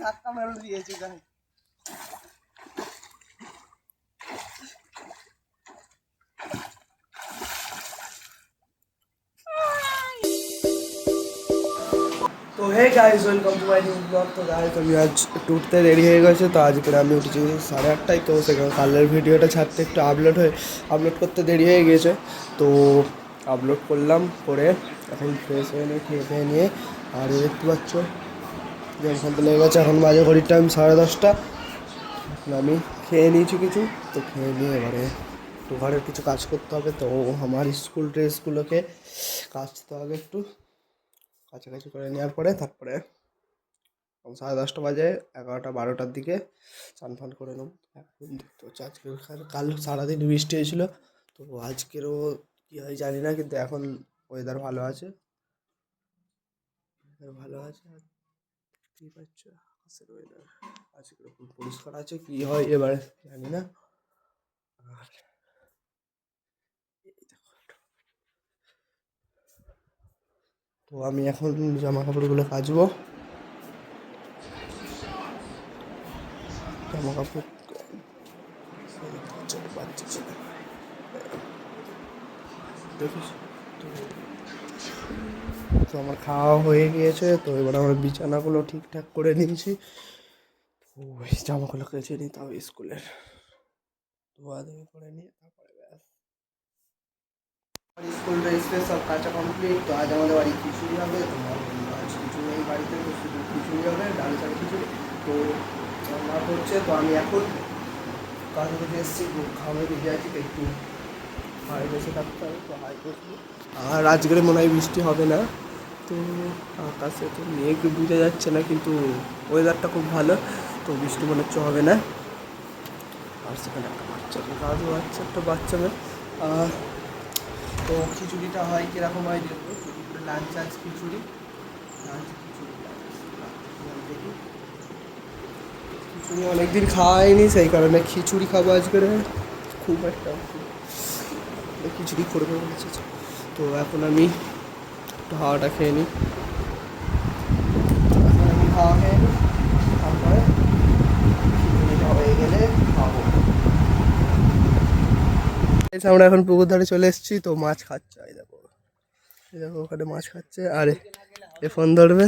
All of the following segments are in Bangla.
ধাক্কা মেরে দিয়েছে গাই। তো hey guys, welcome to my new blog. তো গাইস আমি আজ একটু উঠতে দেরি হয়ে গেছে, তো আজকে আমি উঠেছি 8:30টায়। তো সেখানে কালের ভিডিওটা ছাড়তে একটু আপলোড করতে দেরি হয়ে গিয়েছে। তো আপলোড করলাম, করে এখন ফ্রেশ হয়ে নিয়ে খেয়ে খেয়ে নিয়ে, আর দেখতে পাচ্ছ যে ওখানটা লেগে গেছে। এখন বাজে ঘড়ির টাইম 10:30। এখন আমি খেয়ে নিয়েছি কিছু, তো খেয়ে নিয়ে এবারে একটু ঘরের কিছু কাজ করতে হবে। তো আমার স্কুল ড্রেসগুলোকে কাচতে হবে একটু, কাছাকাছি করে নেওয়ার পরে তারপরে 10:30 বাজে, 11টা 12টার দিকে চান ফান করে নেব। এখন দেখতে হচ্ছে আজকে কাল সারাদিন বৃষ্টি হয়েছিল, তো আজকেরও কী হয় জানি না, কিন্তু এখন ওয়েদার ভালো আছে, আর দেখতেই পাচ্ছ আকাশের ওয়েদার আজকে খুব পরিষ্কার আছে। কী হয় এবারে জানি না। আর এই দেখো, তো আমি এখন জামা কাপড়গুলো কাচবো। জামা কাপড় বাচ্চা ছেলে দেখিস। তো আমার খাওয়া হয়ে গিয়েছে, তো এবার আমার বিছানাগুলো ঠিকঠাক করে নিয়েছি। তো ওই জামাগুলো কেচে নিতে হবে স্কুলের, ধোয়াধুয়ি করে নিয়ে তারপরে ব্যাস। স্কুল ড্রেস সব কাঁচা কমপ্লিট। তো আজ আমাদের বাড়ি খিচুড়ি হবে, তো আজ কিছু নেই বাড়িতে, তো শুধু খিচুড়ি হবে, ডাল চাল খিচুড়ি। তো রান্না করছে, তো আমি এখন কাজ থেকে এসেছি, খাওয়া ভিজে আছি, তো একটু হাই বসে থাকতে হবে, তো হাই বসবো। আর আজকের মনে হয় বৃষ্টি হবে না, তো আকাশে তো মেঘ বোঝা যাচ্ছে না, কিন্তু ওয়েদারটা খুব ভালো, তো বৃষ্টি মনে হচ্ছে হবে না। আর সেখানে একটা বাচ্চাকে কাজও আছে, একটা বাচ্চা মেয়ে। তো খিচুড়িটা হয় কীরকম হয় দেখবো। লাঞ্চ আজ খিচুড়ি, দেখি। খিচুড়ি অনেকদিন খাওয়া হয়নি, সেই কারণে খিচুড়ি খাবো আজকে। খুব একটা খিচুড়ি করবে বলেছে। তো এখন আমি একটু হাওয়াটা খেয়ে নিই, খাওয়া খেয়ে নিই, তারপরে খিচুড়িটা হয়ে গেলে খাবো। আমরা এখন পুকুর ধারে চলে এসেছি, তো মাছ খাচ্ছে। এই দেখো, ওখানে মাছ খাচ্ছে, আর এ ফোন ধরবে।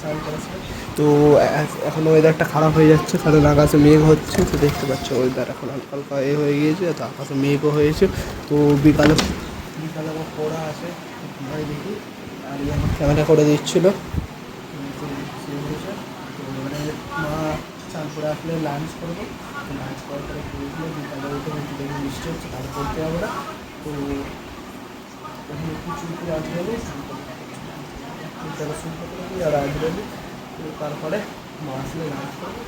স্নান করেছে। তো এখন ওয়েদারটা খারাপ হয়ে যাচ্ছে, কারণ আকাশে মেঘ হচ্ছে। তো দেখতে পাচ্ছ ওয়েদার এখন হালকা হালকা হয়ে গিয়েছে, তো আকাশে মেঘও হয়েছে। তো বিকালে বিকালে আমার পড়া আছে, ভাই দেখি। আর আমার ক্যামেরা করে দিচ্ছিলো। তো এবারে মা স্নান করে আসলে লাঞ্চ করবো। তো লাঞ্চ করার পরে পড়েছিল, বিকালে উঠে একটু দেখে বৃষ্টি হচ্ছে, তারপর পড়তে যাবো না। তো এখন একটু চুল করে আসবে, চুলটা শুনতে করে আর আসবে। তো তারপরে মা আসলে লাঞ্চ করবো।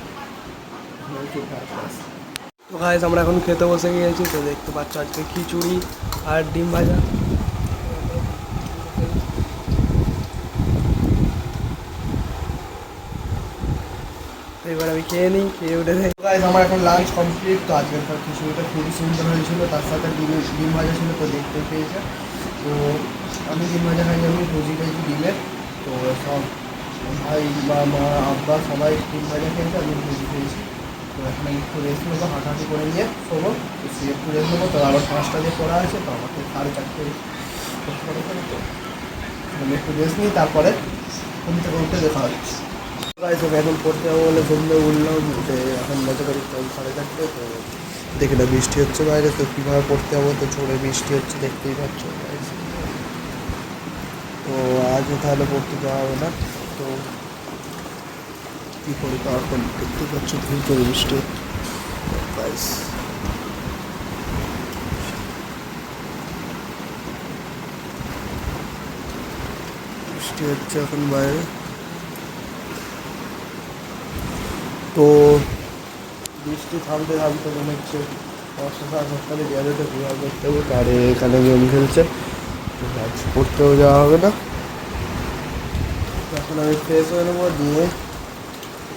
তো গাইস আমরা এখন খেতে বসে গিয়েছি। তো দেখতে পাচ্ছ আজকে খিচুড়ি আর ডিম ভাজা। এবার আমি খেয়ে নিই, খেয়ে উঠে দেয়। গাইস আমার এখন লাঞ্চ কমপ্লিট। তো আজকের খিচুড়িটা খুবই সুন্দর হয়েছিল, তার সাথে ডিম ভাজা ছিল। তো দেখতে পেয়েছে। তো আমি ডিম ভাজা খাই, আমি ভুজি খাইছি ডিমের। তো সব ভাই বা মা আব্বা সবাই ডিম ভাজা খেয়েছে, আমি ভুজি খেয়েছি। তো এখন আমি একটু রেস্ট নেবো, হাঁটাহাঁটি করে নিয়ে শোবো। তো শুয়ে একটু রেস্ট নেবো। তো আবার 5টা দিয়ে পড়া আছে, তো আমাকে 4:30 তো আমি একটু রেস্ট নিই, তারপরে ঘুম থেকে উঠে দেখা হচ্ছে। গাইস ওকে এখন পড়তে যাবো বলে ঘুম থেকে উঠলাম। যে এখন বাজে করি 4:30। তো দেখে না বৃষ্টি হচ্ছে বাইরে, তো কীভাবে পড়তে যাবো? তো ঝোড়ে বৃষ্টি হচ্ছে, দেখতেই পাচ্ছ। তো আজও তাহলে পড়তে যাওয়া হবে না। তো কী করি? তো এখন দেখতেই পাচ্ছ ভুল করে বৃষ্টি গাইস। বৃষ্টি হচ্ছে এখন বাইরে। তো বৃষ্টি থামতে থামতে মনে হচ্ছে 5:30 গ্যারেজে ঘোরা করতে হবে। আর এখানে গেম খেলছে, তো আজ পড়তেও যাওয়া হবে না। এখন আমি ফ্রেশ হয়ে নেবো, দিয়ে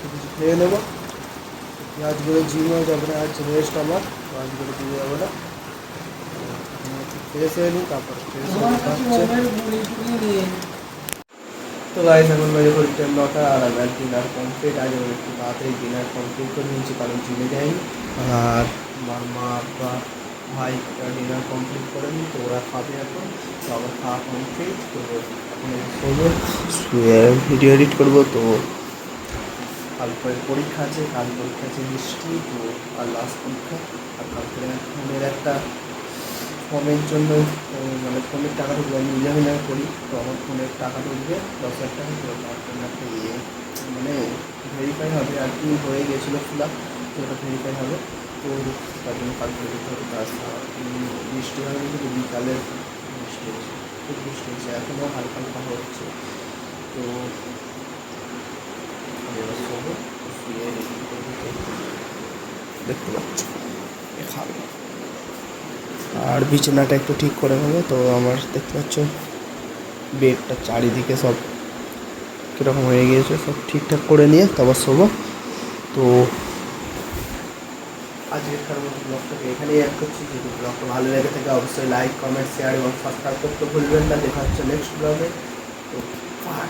কিছু খেয়ে নেবো। আজগুলো জিমও যাবে না, আজ রেস্ট আমার। তো আজগুলো দিয়ে যাবো না, ফ্রেশ হয়ে নিই, তারপরে ফ্রেশ হয়ে। তো গাইস এখন বাজে ঘড়িতে 9টা, আর আমার ডিনার কমপ্লিট। আজ আমি একটু তাড়াতাড়ি ডিনার কমপ্লিট করে নিয়েছি, কারণ জিমে যাইনি। আর আমার মা আব্বা ভাই ডিনার কমপ্লিট করেনি, তো ওরা খাবে এখন। তো আমার খাওয়া কমপ্লিট। তো এখন আমি শোবো, শুয়ে ভিডিও এডিট করবো। তো কালকে পরীক্ষা আছে, কাল পরীক্ষা আছে হিস্ট্রি। তো আর লাস্ট পরীক্ষা। আর কালকে ফোনের একটা ফর্মের জন্য, মানে ফোনের টাকা ঢুকবে, আমি এক্সামিনার করি। তো আমার ফোনের টাকা ঢুকবে 10,000 টাকা। তো তার জন্য একটা মানে ভেরিফাই হবে আর কি, হয়ে গেছিলো ফিল আপ। তো ওটা ভেরিফাই হবে। তো তার জন্য কালকে যেতে হবে। তাছাড়া বৃষ্টি হবে কিন্তু বিকালে বৃষ্টি হচ্ছে, খুব বৃষ্টি হচ্ছে, এখনও হালকা হালকা হচ্ছে। তো আমি এবার শোবো, শুয়ে দেখতে পাচ্ছি খাবো। আর বিছানাটা একটু ঠিক করে নেবো। তো আমার দেখতে পাচ্ছ বেডটা চারিদিকে সব কীরকম হয়ে গিয়েছে, সব ঠিকঠাক করে নিয়ে তারপর শোবো। তো আজকের মতো ব্লগটাকে এখানেই অ্যাড করছি। যদি ব্লগটা ভালো লেগে থাকে অবশ্যই লাইক, কমেন্ট, শেয়ার এবং সাবস্ক্রাইব করতে ভুলবেন না। দেখা হচ্ছে নেক্সট ব্লগে। তো বাই।